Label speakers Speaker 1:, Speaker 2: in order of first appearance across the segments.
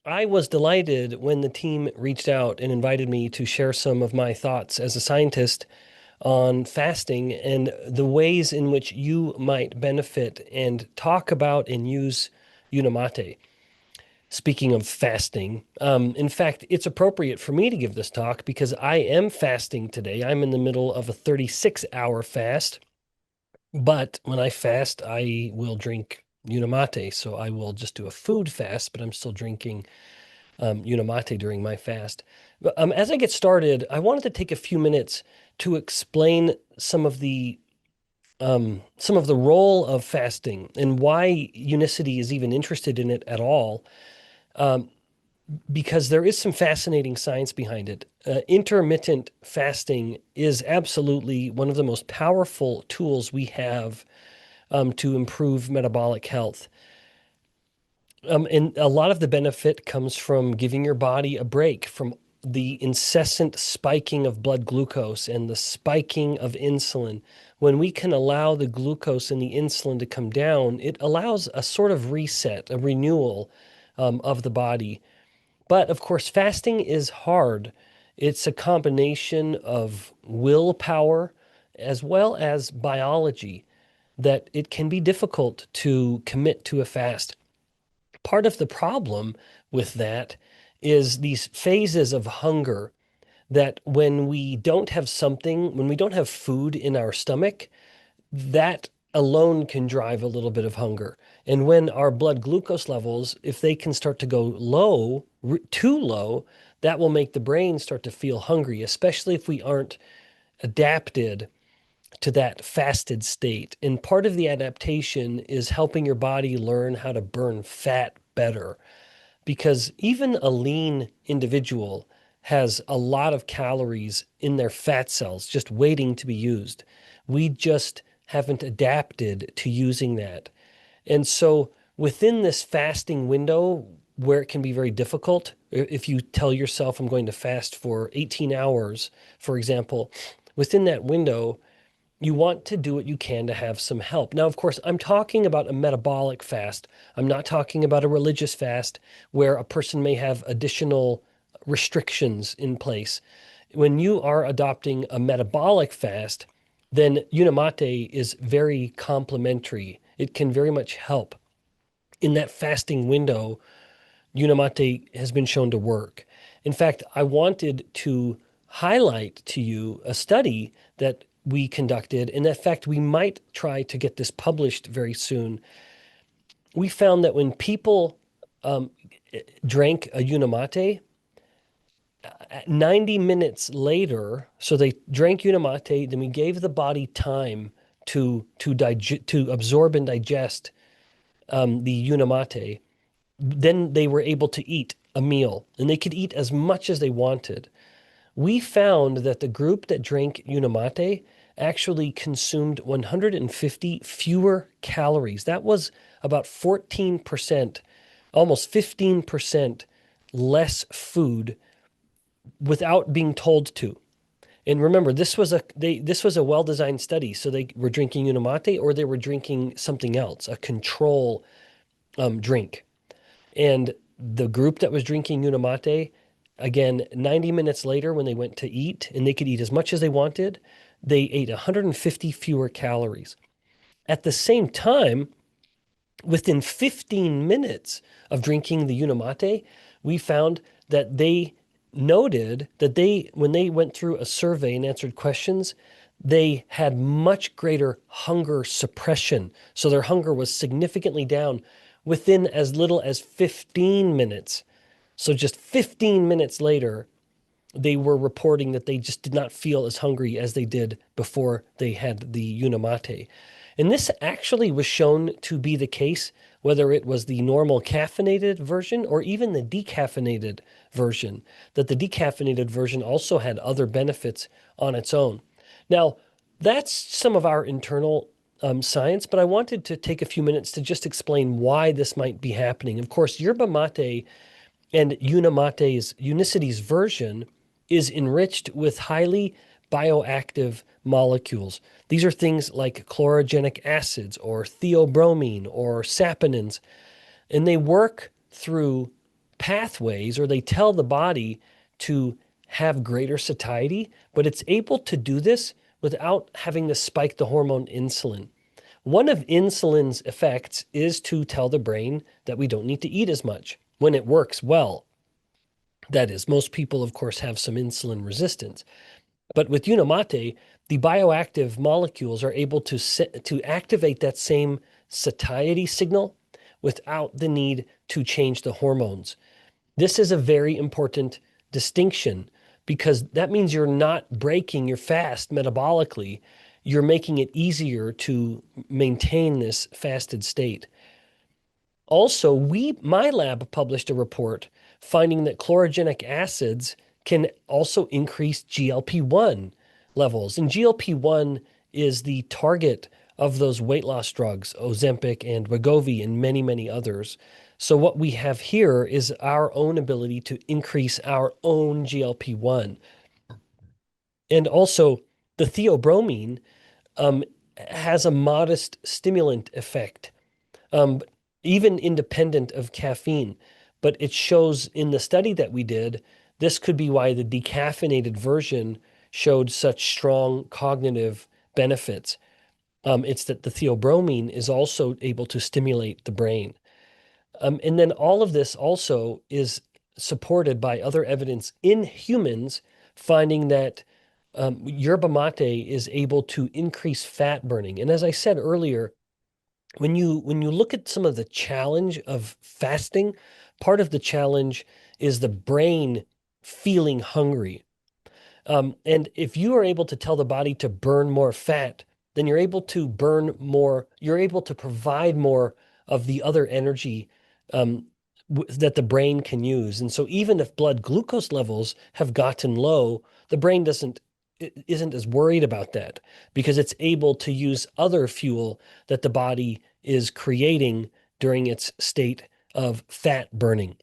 Speaker 1: I was delighted when the team reached out and invited me to share some of my thoughts as a scientist on fasting and the ways in which you might benefit and talk about and use Unimate. Speaking of fasting, in fact, it's appropriate for me to give this talk because I am fasting today. I'm in the middle of a 36-hour fast, but when I fast, I will drink Unimate. So I will just do a food fast, but I'm still drinking Unimate during my fast. But as I get started, I wanted to take a few minutes to explain some of the role of fasting and why Unicity is even interested in it at all. Um, because there is some fascinating science behind it. Intermittent fasting is absolutely one of the most powerful tools we have to improve metabolic health. And a lot of the benefit comes from giving your body a break from the incessant spiking of blood glucose and the spiking of insulin. When we can allow the glucose and the insulin to come down, it allows a sort of reset, a renewal of the body. But of course, fasting is hard. It's a combination of willpower as well as biology that it can be difficult to commit to a fast. Part of the problem with that is these phases of hunger that when we don't have something, when we don't have food in our stomach, that alone can drive a little bit of hunger. And when our blood glucose levels, if they can start to go low, too low, that will make the brain start to feel hungry, especially if we aren't adapted to that fasted state. And part of the adaptation is helping your body learn how to burn fat better. Because even a lean individual has a lot of calories in their fat cells just waiting to be used. We just haven't adapted to using that. And so within this fasting window, where it can be very difficult, if you tell yourself I'm going to fast for 18 hours, for example, within that window, you want to do what you can to have some help. Now, of course, I'm talking about a metabolic fast. I'm not talking about a religious fast where a person may have additional restrictions in place. When you are adopting a metabolic fast, then Unimate is very complementary. It can very much help. In that fasting window, Unimate has been shown to work. In fact, I wanted to highlight to you a study that we conducted, and in fact, we might try to get this published very soon. We found that when people um, drank a Unimate, 90 minutes later, so they drank Unimate, then we gave the body time to absorb and digest the Unimate. Then they were able to eat a meal, and they could eat as much as they wanted. We found that the group that drank Unimate actually consumed 150 fewer calories. That was about 14%, almost 15% less food without being told to. And remember, this was a well-designed study. So they were drinking Unimate or they were drinking something else, a control drink. And the group that was drinking Unimate, again, 90 minutes later, when they went to eat and they could eat as much as they wanted, they ate 150 fewer calories. At the same time, within 15 minutes of drinking the Unimate, we found that they noted that when they went through a survey and answered questions, they had much greater hunger suppression. So their hunger was significantly down within as little as 15 minutes. So just 15 minutes later, they were reporting that they just did not feel as hungry as they did before they had the Unimate. And this actually was shown to be the case, whether it was the normal caffeinated version or even the decaffeinated version, that the decaffeinated version also had other benefits on its own. Now, that's some of our internal science, but I wanted to take a few minutes to just explain why this might be happening. Of course, yerba mate and Unicity's version is enriched with highly bioactive molecules. These are things like chlorogenic acids or theobromine or saponins, and they work through pathways, or they tell the body to have greater satiety, but it's able to do this without having to spike the hormone insulin. One of insulin's effects is to tell the brain that we don't need to eat as much when it works well. That is, most people, of course, have some insulin resistance. But with Unimate, the bioactive molecules are able to activate that same satiety signal without the need to change the hormones. This is a very important distinction because that means you're not breaking your fast metabolically. You're making it easier to maintain this fasted state. Also, my lab published a report finding that chlorogenic acids can also increase GLP-1 levels. And GLP-1 is the target of those weight loss drugs, Ozempic and Wegovy and many, many others. So what we have here is our own ability to increase our own GLP-1. And also the theobromine has a modest stimulant effect, even independent of caffeine. But it shows in the study that we did, this could be why the decaffeinated version showed such strong cognitive benefits. It's that the theobromine is also able to stimulate the brain. And then all of this also is supported by other evidence in humans, finding that yerba mate is able to increase fat burning. And as I said earlier, when you look at some of the challenge of fasting, part of the challenge is the brain feeling hungry. And if you are able to tell the body to burn more fat, then you're able to burn more, you're able to provide more of the other energy that the brain can use. And so even if blood glucose levels have gotten low, the brain isn't as worried about that because it's able to use other fuel that the body is creating during its state of fat burning.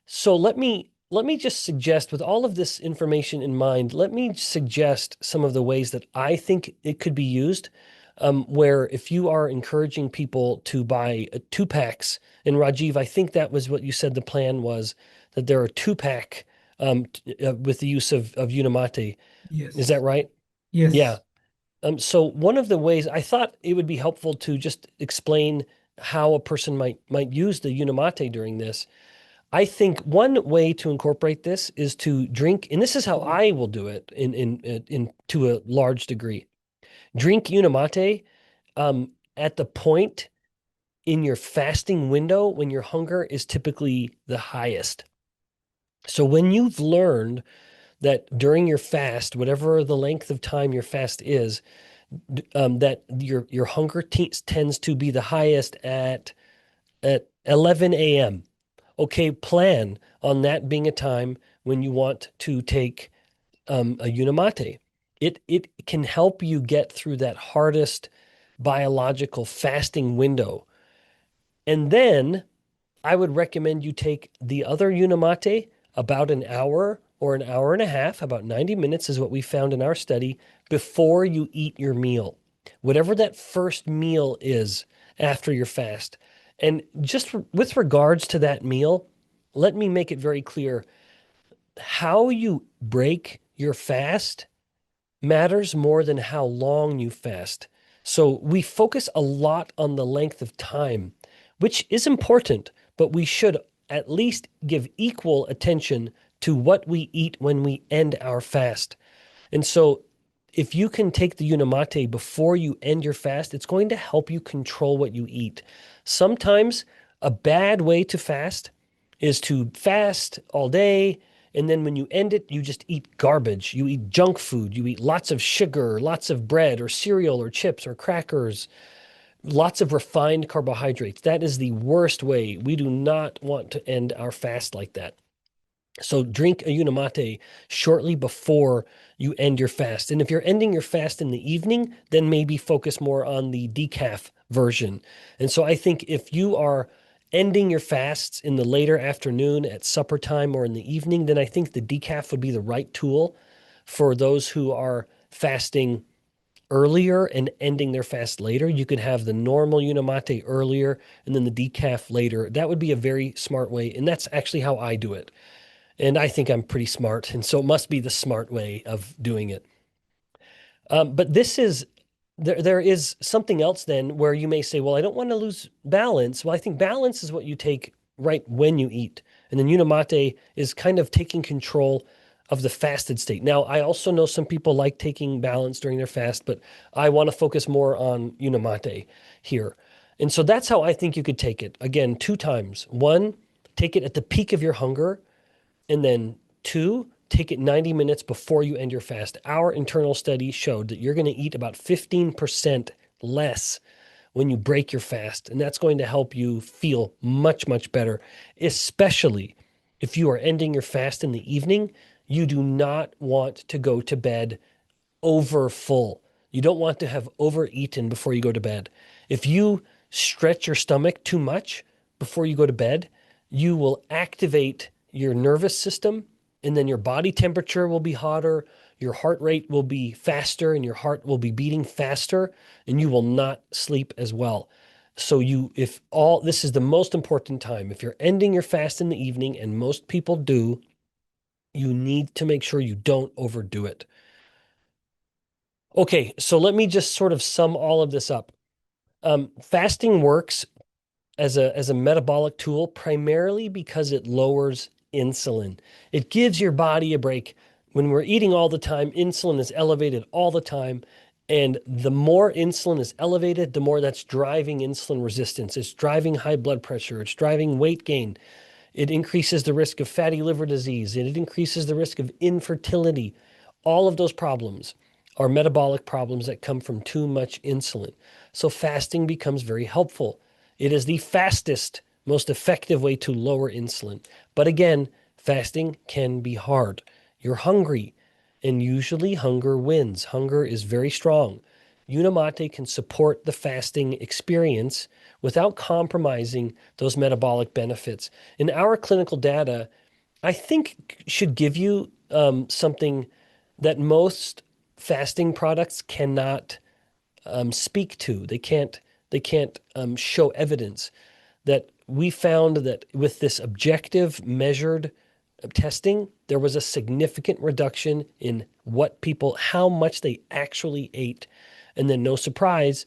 Speaker 1: So let me just suggest, with all of this information in mind, let me suggest some of the ways that I think it could be used, where if you are encouraging people to buy 2-packs, and Rajiv, I think that was what you said the plan was, that there are 2-pack with the use of Unimate.
Speaker 2: Yes.
Speaker 1: Is that right? Yeah.
Speaker 2: Yes.
Speaker 1: So one of the ways I thought it would be helpful to just explain how a person might use the Unimate during this. I think one way to incorporate this is to drink, and this is how I will do it in to a large degree. Drink Unimate at the point in your fasting window when your hunger is typically the highest. So when you've learned that during your fast, whatever the length of time your fast is, that your hunger tends to be the highest at 11 a.m. Okay, plan on that being a time when you want to take a Unimate. It can help you get through that hardest biological fasting window. And then I would recommend you take the other Unimate about an hour or an hour and a half, about 90 minutes is what we found in our study, before you eat your meal. Whatever that first meal is after your fast. And just with regards to that meal, let me make it very clear. How you break your fast matters more than how long you fast. So we focus a lot on the length of time, which is important, but we should at least give equal attention to what we eat when we end our fast. And so if you can take the Unimate before you end your fast, it's going to help you control what you eat. Sometimes a bad way to fast is to fast all day, and then when you end it, you just eat garbage. You eat junk food. You eat lots of sugar, lots of bread or cereal or chips or crackers, lots of refined carbohydrates. That is the worst way. We do not want to end our fast like that. So drink a Unimate shortly before you end your fast. And if you're ending your fast in the evening, then maybe focus more on the decaf version. And so I think if you are ending your fasts in the later afternoon at supper time or in the evening, then I think the decaf would be the right tool for those who are fasting earlier and ending their fast later. You could have the normal Unimate earlier and then the decaf later. That would be a very smart way. And that's actually how I do it. And I think I'm pretty smart. And so it must be the smart way of doing it. But there is something else then where you may say, well, I don't want to lose balance. Well, I think balance is what you take right when you eat. And then Unimate is kind of taking control of the fasted state. Now, I also know some people like taking balance during their fast, but I want to focus more on Unimate here. And so that's how I think you could take it. Again, 2 times. 1, take it at the peak of your hunger. And then 2, take it 90 minutes before you end your fast. Our internal study showed that you're going to eat about 15% less when you break your fast. And that's going to help you feel much, much better, especially if you are ending your fast in the evening. You do not want to go to bed over full. You don't want to have overeaten before you go to bed. If you stretch your stomach too much before you go to bed, you will activate your nervous system, and then your body temperature will be hotter, your heart rate will be faster, and your heart will be beating faster, and you will not sleep as well. So this is the most important time. If you're ending your fast in the evening, and most people do, you need to make sure you don't overdo it. Okay, so let me just sort of sum all of this up. Fasting works as a metabolic tool primarily because it lowers insulin. It gives your body a break. When we're eating all the time, insulin is elevated all the time. And the more insulin is elevated, the more that's driving insulin resistance. It's driving high blood pressure. It's driving weight gain. It increases the risk of fatty liver disease. It increases the risk of infertility. All of those problems are metabolic problems that come from too much insulin. So fasting becomes very helpful. It is the fastest, most effective way to lower insulin. But again, fasting can be hard. You're hungry, and usually hunger wins. Hunger is very strong. Unimate can support the fasting experience without compromising those metabolic benefits. In our clinical data, I think should give you something that most fasting products cannot speak to. They can't show evidence. That we found that with this objective measured testing, there was a significant reduction in how much they actually ate. And then no surprise,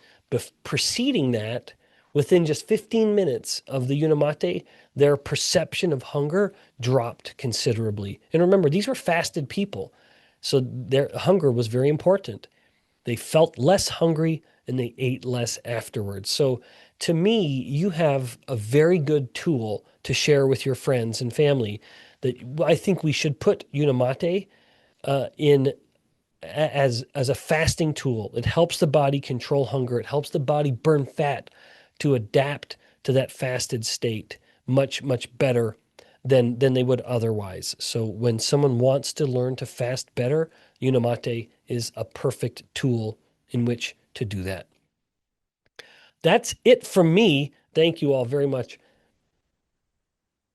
Speaker 1: preceding that, within just 15 minutes of the Unimate, their perception of hunger dropped considerably. And remember, these were fasted people. So their hunger was very important. They felt less hungry and they ate less afterwards. So to me, you have a very good tool to share with your friends and family that I think we should put Unimate in as a fasting tool. It helps the body control hunger. It helps the body burn fat to adapt to that fasted state much, much better than they would otherwise. So when someone wants to learn to fast better, Unimate is a perfect tool in which to do that. That's it from me. Thank you all very much